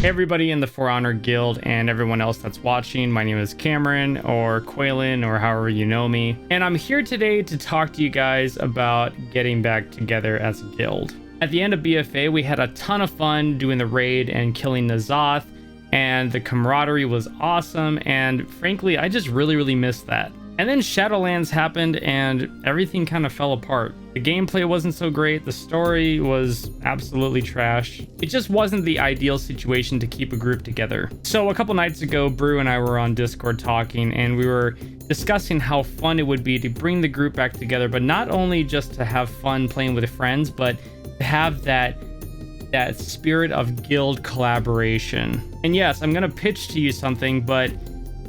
Everybody in the For Honor Guild and everyone else that's watching, my name is Cameron or Quaylen or however you know me, and I'm here today to talk to you guys about getting back together as a guild. At the end of BFA, we had a ton of fun doing the raid and killing N'Zoth, and the camaraderie was awesome, and frankly, I just really missed that. And then Shadowlands happened and everything kind of fell apart. The gameplay wasn't so great, the story was absolutely trash. It just wasn't the ideal situation to keep a group together. So a couple nights ago, Brew and I were on Discord talking, and we were discussing how fun it would be to bring the group back together, but not only just to have fun playing with friends, but to have that spirit of guild collaboration. And yes, I'm gonna pitch to you something, but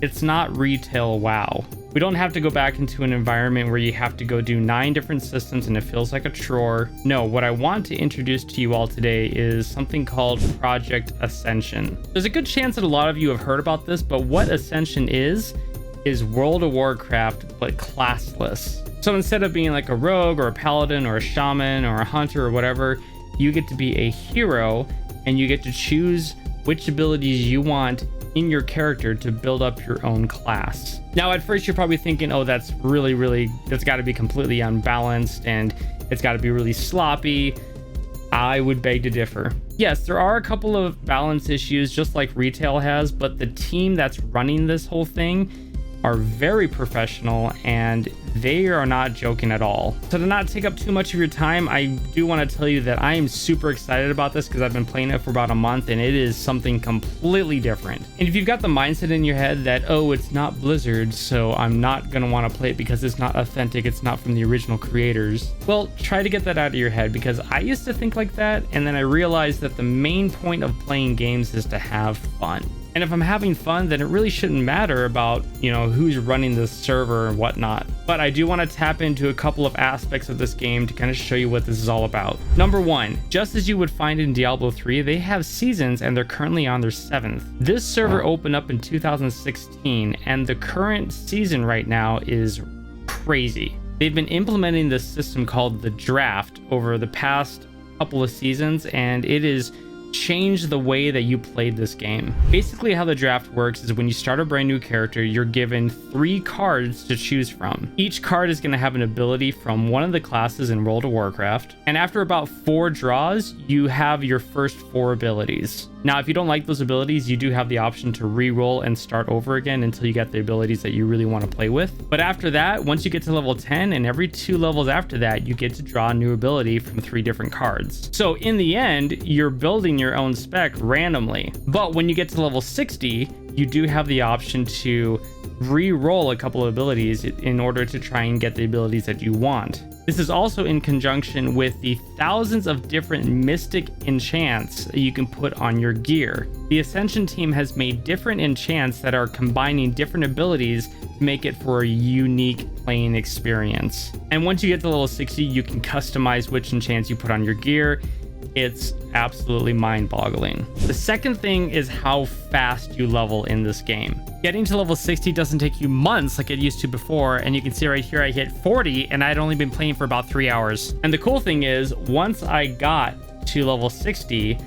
it's not retail WoW. We don't have to go back into an environment where you have to go do 9 different systems and it feels like a chore. No, what I want to introduce to you all today is something called Project Ascension. There's a good chance that a lot of you have heard about this, but what Ascension is World of Warcraft, but classless. So instead of being like a rogue or a paladin or a shaman or a hunter or whatever, you get to be a hero and you get to choose which abilities you want in your character to build up your own class. Now, at first you're probably thinking, oh, that's that's got to be completely unbalanced and it's got to be really sloppy. I would beg to differ. Yes, there are a couple of balance issues just like retail has, but the team that's running this whole thing are very professional and they are not joking at all. So to not take up too much of your time, I do want to tell you that I am super excited about this because I've been playing it for about a month and it is something completely different. And if you've got the mindset in your head that, oh, it's not Blizzard, so I'm not going to want to play it because it's not authentic, it's not from the original creators, well, try to get that out of your head, because I used to think like that, and then I realized that the main point of playing games is to have fun. And if I'm having fun, then it really shouldn't matter about, who's running the server and whatnot. But I do want to tap into a couple of aspects of this game to kind of show you what this is all about. Number 1, just as you would find in Diablo 3, they have seasons and they're currently on their 7th. This server opened up in 2016 and the current season right now is crazy. They've been implementing this system called the draft over the past couple of seasons, and it is change the way that you played this game. Basically, how the draft works is when you start a brand new character, you're given 3 cards to choose from. Each card is going to have an ability from one of the classes in World of Warcraft, and after about 4 draws, you have your first 4 abilities. Now, if you don't like those abilities, you do have the option to re-roll and start over again until you get the abilities that you really want to play with. But after that, once you get to level 10 and every 2 levels after that, you get to draw a new ability from 3 different cards. So in the end, you're building your own spec randomly. But when you get to level 60, you do have the option to re-roll a couple of abilities in order to try and get the abilities that you want. This is also in conjunction with the thousands of different mystic enchants that you can put on your gear. The Ascension team has made different enchants that are combining different abilities to make it for a unique playing experience. And once you get to level 60, you can customize which enchants you put on your gear. It's absolutely mind-boggling. The second thing is how fast you level in this game. Getting to level 60 doesn't take you months like it used to before, and you can see right here I hit 40 and I'd only been playing for about 3 hours. And the cool thing is, once I got to level 60,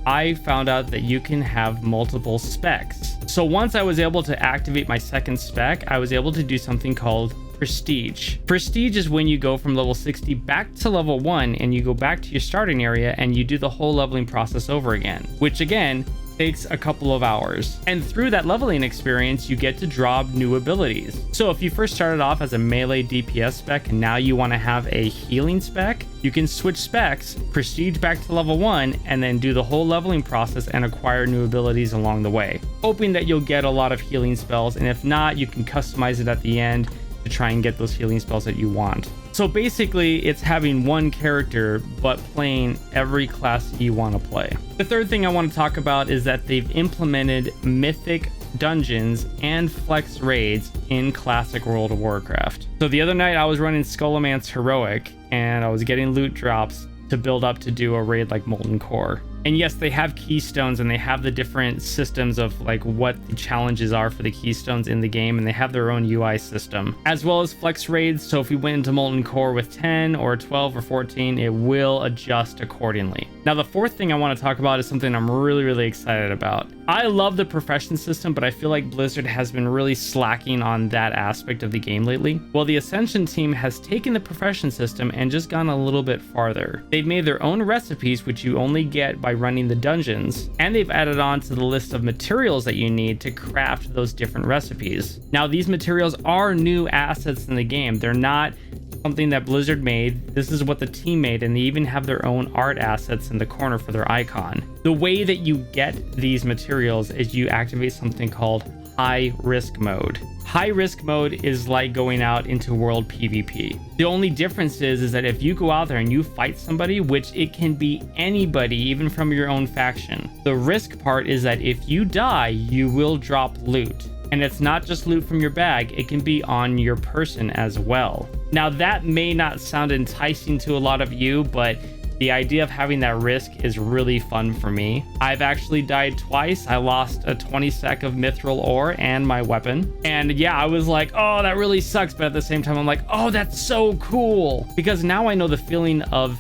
I found out that you can have multiple specs. So once I was able to activate my second spec, I was able to do something called Prestige. Prestige is when you go from level 60 back to level 1 and you go back to your starting area and you do the whole leveling process over again, which again takes a couple of hours. And through that leveling experience, you get to draw new abilities. So if you first started off as a melee DPS spec and now you want to have a healing spec, you can switch specs, Prestige back to level 1, and then do the whole leveling process and acquire new abilities along the way, hoping that you'll get a lot of healing spells, and if not, you can customize it at the end to try and get those healing spells that you want. So basically, it's having one character, but playing every class that you want to play. The third thing I want to talk about is that they've implemented Mythic Dungeons and Flex Raids in classic World of Warcraft. So the other night I was running Skullomance Heroic, and I was getting loot drops to build up to do a raid like Molten Core. And yes, they have keystones and they have the different systems of like what the challenges are for the keystones in the game, and they have their own UI system, as well as flex raids. So if we went into Molten Core with 10 or 12 or 14, it will adjust accordingly. Now, the fourth thing I want to talk about is something I'm really excited about. I love the profession system, but I feel like Blizzard has been really slacking on that aspect of the game lately. Well, the Ascension team has taken the profession system and just gone a little bit farther. They've made their own recipes, which you only get by running the dungeons, and they've added on to the list of materials that you need to craft those different recipes. Now, these materials are new assets in the game. They're not something that Blizzard made. This is what the team made, and they even have their own art assets in the corner for their icon. The way that you get these materials is you activate something called high risk mode. High risk mode is like going out into world PvP. The only difference is that if you go out there and you fight somebody, which it can be anybody, even from your own faction, the risk part is that if you die, you will drop loot. And it's not just loot from your bag, it can be on your person as well. Now, that may not sound enticing to a lot of you, but the idea of having that risk is really fun for me. I've actually died twice. I lost a 20 sec of mithril ore and my weapon. And yeah, I was like, oh, that really sucks. But at the same time, I'm like, oh, that's so cool. Because now I know the feeling of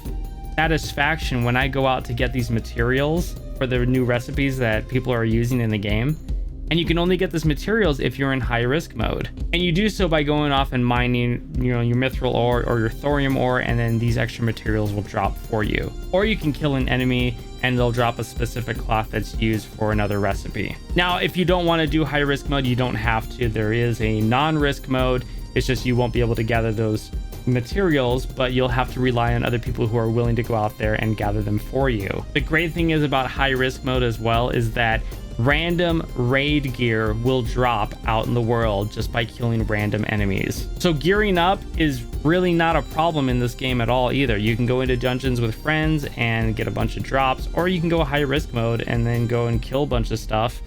satisfaction when I go out to get these materials for the new recipes that people are using in the game. And you can only get these materials if you're in high risk mode. And you do so by going off and mining, your mithril ore or your thorium ore, and then these extra materials will drop for you. Or you can kill an enemy and they'll drop a specific cloth that's used for another recipe. Now, if you don't want to do high risk mode, you don't have to. There is a non-risk mode. It's just you won't be able to gather those materials, but you'll have to rely on other people who are willing to go out there and gather them for you. The great thing is about high risk mode as well is that random raid gear will drop out in the world just by killing random enemies. So gearing up is really not a problem in this game at all either. You can go into dungeons with friends and get a bunch of drops, or you can go high risk mode and then go and kill a bunch of stuff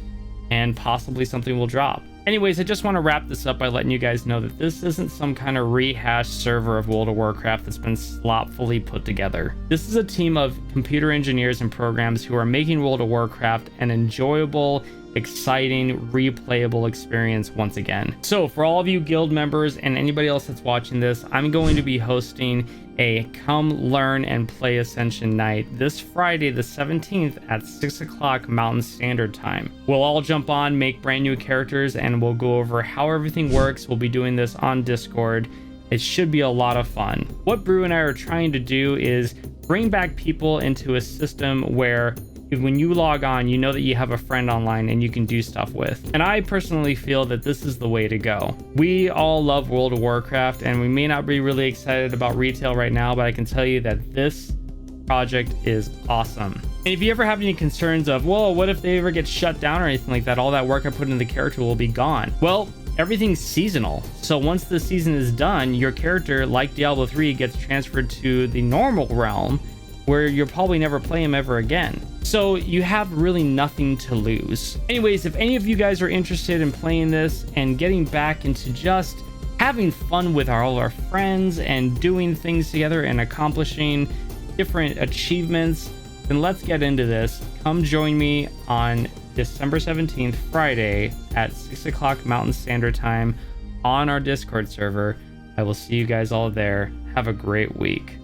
and possibly something will drop. Anyways, I just want to wrap this up by letting you guys know that this isn't some kind of rehashed server of World of Warcraft that's been sloppily put together. This is a team of computer engineers and programs who are making World of Warcraft an enjoyable, exciting, replayable experience once again. So for all of you guild members and anybody else that's watching this, I'm going to be hosting a come learn and play Ascension night this Friday the 17th at 6 o'clock Mountain Standard Time. We'll all jump on, make brand new characters, and we'll go over how everything works. We'll be doing this on Discord. It should be a lot of fun. What Brew and I are trying to do is bring back people into a system where when you log on, you know that you have a friend online and you can do stuff with. And I personally feel that this is the way to go. We all love World of Warcraft, and we may not be really excited about retail right now, but I can tell you that this project is awesome. And if you ever have any concerns of, well, what if they ever get shut down or anything like that, all that work I put into the character will be gone. Well, everything's seasonal. So once the season is done, your character, like Diablo 3, gets transferred to the normal realm where you'll probably never play him ever again. So you have really nothing to lose. Anyways, if any of you guys are interested in playing this and getting back into just having fun with all our friends and doing things together and accomplishing different achievements, then let's get into this. Come join me on December 17th, Friday at 6 o'clock Mountain Standard Time on our Discord server. I will see you guys all there. Have a great week.